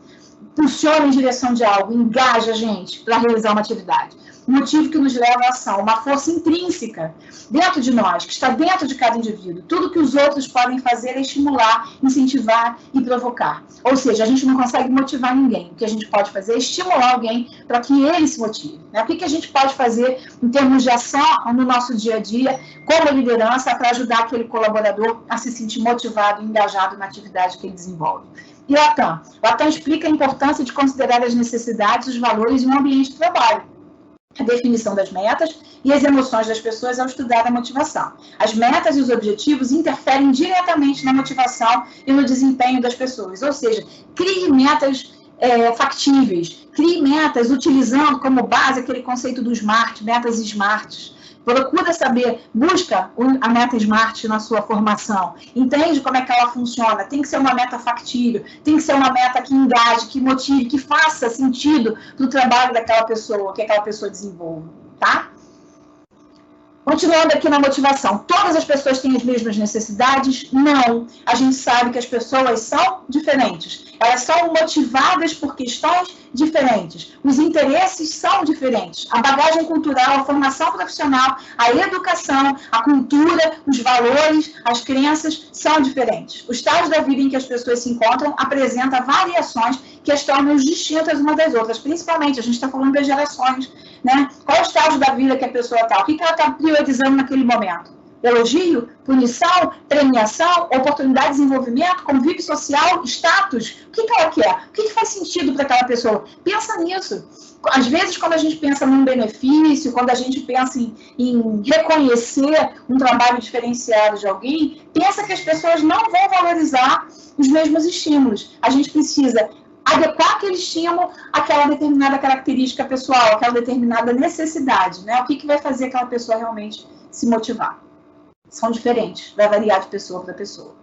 em direção de algo, engaja a gente para realizar uma atividade. Um motivo que nos leva à ação, uma força intrínseca dentro de nós, que está dentro de cada indivíduo. Tudo que os outros podem fazer é estimular, incentivar e provocar. Ou seja, a gente não consegue motivar ninguém. O que a gente pode fazer é estimular alguém para que ele se motive. Né? O que a gente pode fazer em termos de ação no nosso dia a dia, como liderança, para ajudar aquele colaborador a se sentir motivado e engajado na atividade que ele desenvolve. E Latam? Latam explica a importância de considerar as necessidades, os valores e o ambiente de trabalho. A definição das metas e as emoções das pessoas ao estudar a motivação. As metas e os objetivos interferem diretamente na motivação e no desempenho das pessoas. Ou seja, crie metas factíveis, crie metas utilizando como base aquele conceito do SMART, metas SMART. Procura saber, busca a meta SMART na sua formação, entende como é que ela funciona, tem que ser uma meta factível, tem que ser uma meta que engaje, que motive, que faça sentido para o trabalho daquela pessoa, que aquela pessoa desenvolva, tá? Continuando aqui na motivação, todas as pessoas têm as mesmas necessidades? Não. A gente sabe que as pessoas são diferentes. Elas são motivadas por questões diferentes. Os interesses são diferentes. A bagagem cultural, a formação profissional, a educação, a cultura, os valores, as crenças são diferentes. O estágio da vida em que as pessoas se encontram apresenta variações que as tornam distintas umas das outras. Principalmente, a gente está falando das gerações, né? Qual é o estágio da vida que a pessoa está? O que ela está priorizando naquele momento? Elogio, punição, premiação, oportunidade de desenvolvimento, convívio social, status? O que ela quer? O que faz sentido para aquela pessoa? Pensa nisso. Às vezes, quando a gente pensa num benefício, quando a gente pensa em reconhecer um trabalho diferenciado de alguém, pensa que as pessoas não vão valorizar os mesmos estímulos. A gente precisa adequar aquele estímulo àquela determinada característica pessoal, àquela determinada necessidade, né? O que vai fazer aquela pessoa realmente se motivar. São diferentes, vai variar de pessoa para pessoa.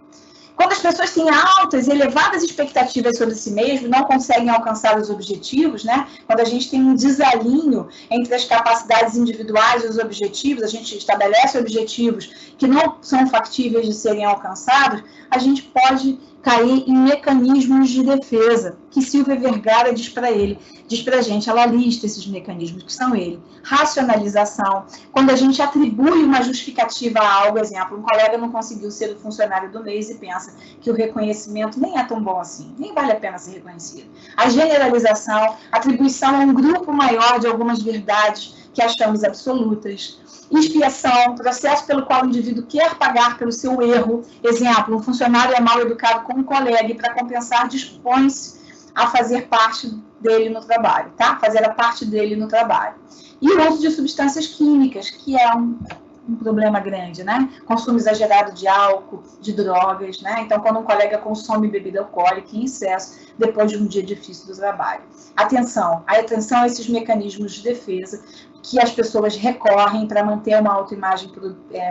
Quando as pessoas têm altas, elevadas expectativas sobre si mesmo, não conseguem alcançar os objetivos, né? Quando a gente tem um desalinho entre as capacidades individuais e os objetivos, a gente estabelece objetivos que não são factíveis de serem alcançados, a gente pode cair em mecanismos de defesa, que Silvia Vergara diz para a gente, ela lista esses mecanismos, que são ele. Racionalização, quando a gente atribui uma justificativa a algo, exemplo, um colega não conseguiu ser o funcionário do mês e pensa que o reconhecimento nem é tão bom assim, nem vale a pena ser reconhecido. A generalização, atribuição a um grupo maior de algumas verdades que achamos absolutas. Expiação, processo pelo qual o indivíduo quer pagar pelo seu erro. Exemplo, um funcionário é mal educado com um colega e, para compensar, dispõe-se a fazer parte dele no trabalho, tá? Fazer a parte dele no trabalho. E o uso de substâncias químicas, que é um problema grande, né? Consumo exagerado de álcool, de drogas, né? Então, quando um colega consome bebida alcoólica em excesso, depois de um dia difícil do trabalho. Atenção a esses mecanismos de defesa que as pessoas recorrem para manter uma autoimagem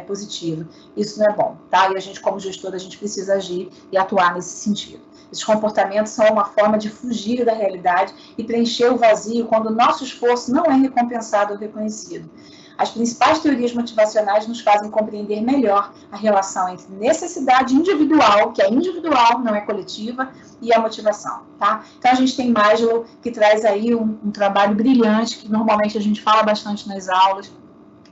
positiva. Isso não é bom, tá? E a gente, como gestor, a gente precisa agir e atuar nesse sentido. Esses comportamentos são uma forma de fugir da realidade e preencher o vazio quando o nosso esforço não é recompensado ou reconhecido. As principais teorias motivacionais nos fazem compreender melhor a relação entre necessidade individual, que é individual, não é coletiva, e a motivação, tá? Então, a gente tem Maslow, que traz aí um trabalho brilhante, que normalmente a gente fala bastante nas aulas,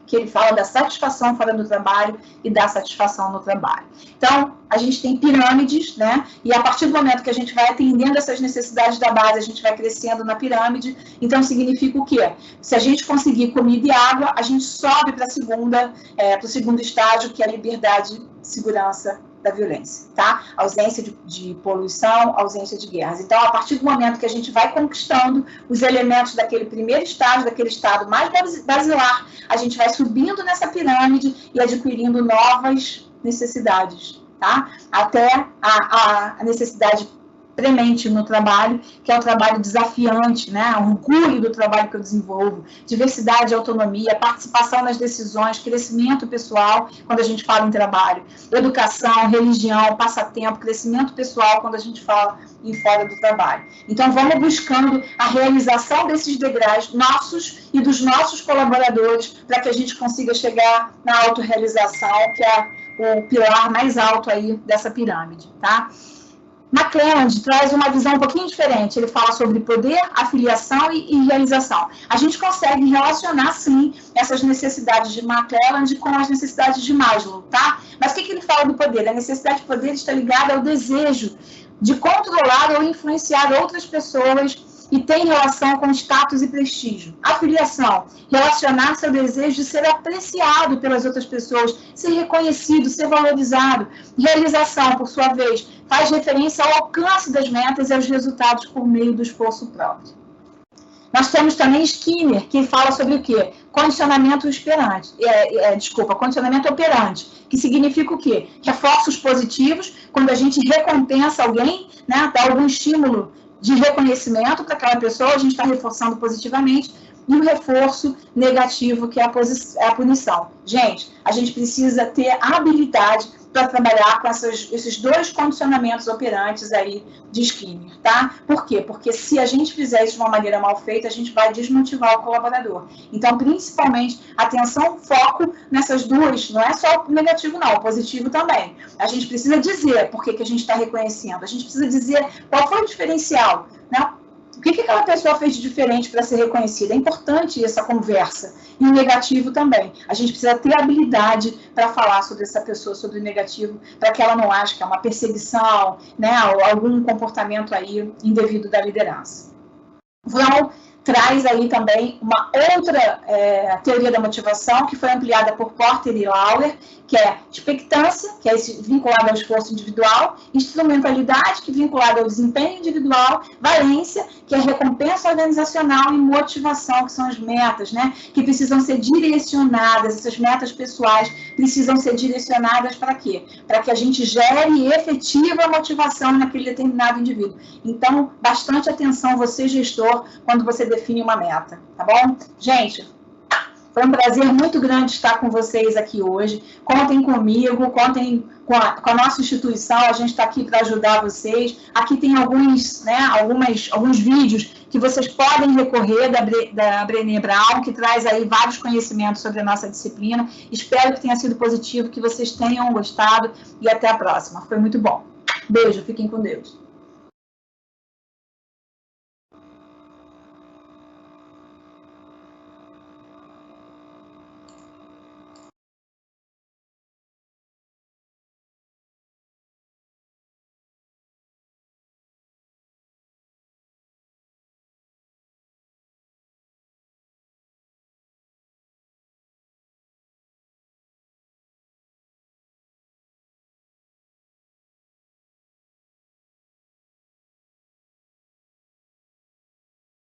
que ele fala da satisfação fora do trabalho e da satisfação no trabalho. Então, a gente tem pirâmides, né? E a partir do momento que a gente vai atendendo essas necessidades da base, a gente vai crescendo na pirâmide. Então, significa o quê? Se a gente conseguir comida e água, a gente sobe para o segundo estágio, que é a liberdade, segurança da violência, tá? Ausência de poluição, ausência de guerras. Então, a partir do momento que a gente vai conquistando os elementos daquele primeiro estágio, daquele estado mais basilar, a gente vai subindo nessa pirâmide e adquirindo novas necessidades, tá? Até a necessidade premente no trabalho, que é o trabalho desafiante, né? O orgulho do trabalho que eu desenvolvo, diversidade, autonomia, participação nas decisões, crescimento pessoal, quando a gente fala em trabalho, educação, religião, passatempo, crescimento pessoal, quando a gente fala em fora do trabalho. Então, vamos buscando a realização desses degraus nossos e dos nossos colaboradores, para que a gente consiga chegar na autorrealização, que é o pilar mais alto aí dessa pirâmide, tá? McClelland traz uma visão um pouquinho diferente. Ele fala sobre poder, afiliação e realização. A gente consegue relacionar, sim, essas necessidades de McClelland com as necessidades de Maslow, tá? Mas o que ele fala do poder? A necessidade de poder está ligada ao desejo de controlar ou influenciar outras pessoas e tem relação com status e prestígio. Afiliação, relacionar-se ao desejo de ser apreciado pelas outras pessoas, ser reconhecido, ser valorizado. Realização, por sua vez, faz referência ao alcance das metas e aos resultados por meio do esforço próprio. Nós temos também Skinner, que fala sobre o quê? Condicionamento condicionamento operante, que significa o quê? Reforços positivos, quando a gente recompensa alguém, né, dá algum estímulo de reconhecimento para aquela pessoa, a gente está reforçando positivamente, e o reforço negativo, que é a punição. Gente, a gente precisa ter a habilidade para trabalhar com esses dois condicionamentos operantes aí de Skinner, tá? Por quê? Porque se a gente fizer isso de uma maneira mal feita, a gente vai desmotivar o colaborador. Então, principalmente, atenção, foco nessas duas, não é só o negativo não, o positivo também. A gente precisa dizer por que a gente está reconhecendo, a gente precisa dizer qual foi o diferencial, né? O que aquela pessoa fez de diferente para ser reconhecida? É importante essa conversa. E o negativo também. A gente precisa ter habilidade para falar sobre essa pessoa, sobre o negativo, para que ela não ache que é uma perseguição, né, ou algum comportamento aí indevido da liderança. Vroom traz aí também uma outra teoria da motivação, que foi ampliada por Porter e Lawler, que é expectância, que é vinculada ao esforço individual, instrumentalidade, que é vinculada ao desempenho individual, valência, que é recompensa organizacional, e motivação, que são as metas, né, que precisam ser direcionadas, essas metas pessoais precisam ser direcionadas para quê? Para que a gente gere efetiva motivação naquele determinado indivíduo. Então, bastante atenção, você gestor, quando você define uma meta, tá bom? Gente, foi um prazer muito grande estar com vocês aqui hoje. Contem comigo, contem com a nossa instituição, a gente está aqui para ajudar vocês. Aqui tem alguns vídeos que vocês podem recorrer da Brené Brown, que traz aí vários conhecimentos sobre a nossa disciplina. Espero que tenha sido positivo, que vocês tenham gostado e até a próxima. Foi muito bom. Beijo, fiquem com Deus.